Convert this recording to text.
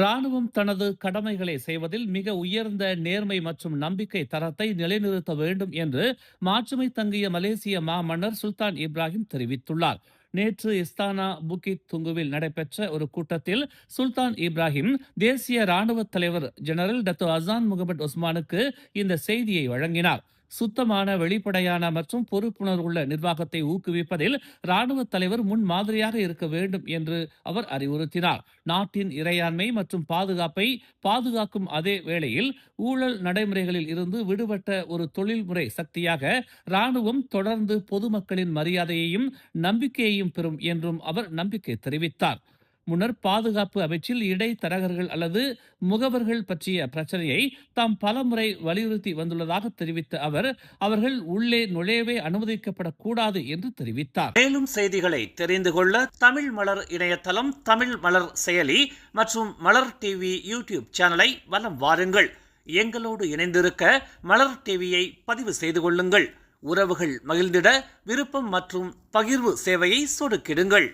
ராணுவம் தனது கடமைகளை செய்வதில் மிக உயர்ந்த நேர்மை மற்றும் நம்பிக்கை தரத்தை நிலைநிறுத்த வேண்டும் என்று மாட்சிமை தங்கிய மலேசிய மாமன்னர் சுல்தான் இப்ராஹிம் தெரிவித்துள்ளார். நேற்று இஸ்தானா புகித் துங்குவில் நடைபெற்ற ஒரு கூட்டத்தில் சுல்தான் இப்ராஹிம் தேசிய ராணுவ தலைவர் ஜெனரல் டத்தோ அசான் முகமது ஒஸ்மானுக்கு இந்த செய்தியை வழங்கினார். சுத்தமான, வெளிப்படையான மற்றும் பொறுப்புணர்வுள்ள நிர்வாகத்தை ஊக்குவிப்பதில் ராணுவ தலைவர் முன் மாதிரியாக இருக்க வேண்டும் என்று அவர் அறிவுறுத்தினார். நாட்டின் இறையாண்மை மற்றும் பாதுகாப்பை பாதுகாக்கும் அதே வேளையில் ஊழல் நடைமுறைகளில் இருந்து விடுபட்ட ஒரு தொழில்முறை சக்தியாக ராணுவம் தொடர்ந்து பொதுமக்களின் மரியாதையையும் நம்பிக்கையையும் பெறும் என்றும் அவர் நம்பிக்கை தெரிவித்தார். முன்னர் பாதுகாப்பு அமைச்சில் இடைத்தரகர்கள் அல்லது முகவர்கள் பற்றிய பிரச்சனையை தாம் பலமுறை வலியுறுத்தி வந்துள்ளதாக தெரிவித்த அவர், அவர்கள் உள்ளே நுழையவே அனுமதிக்கப்படக்கூடாது என்று தெரிவித்தார். மேலும் செய்திகளை தெரிந்து கொள்ள தமிழ் மலர் இணையதளம், தமிழ் மலர் செயலி மற்றும் மலர் டிவி யூடியூப் சேனலை வலம் வாருங்கள். எங்களோடு இணைந்திருக்க மலர் டிவியை பதிவு செய்து கொள்ளுங்கள். உறவுகள் மகிழ்ந்திட விருப்பம் மற்றும் பகிர்வு சேவையை சொடுக்கிடுங்கள்.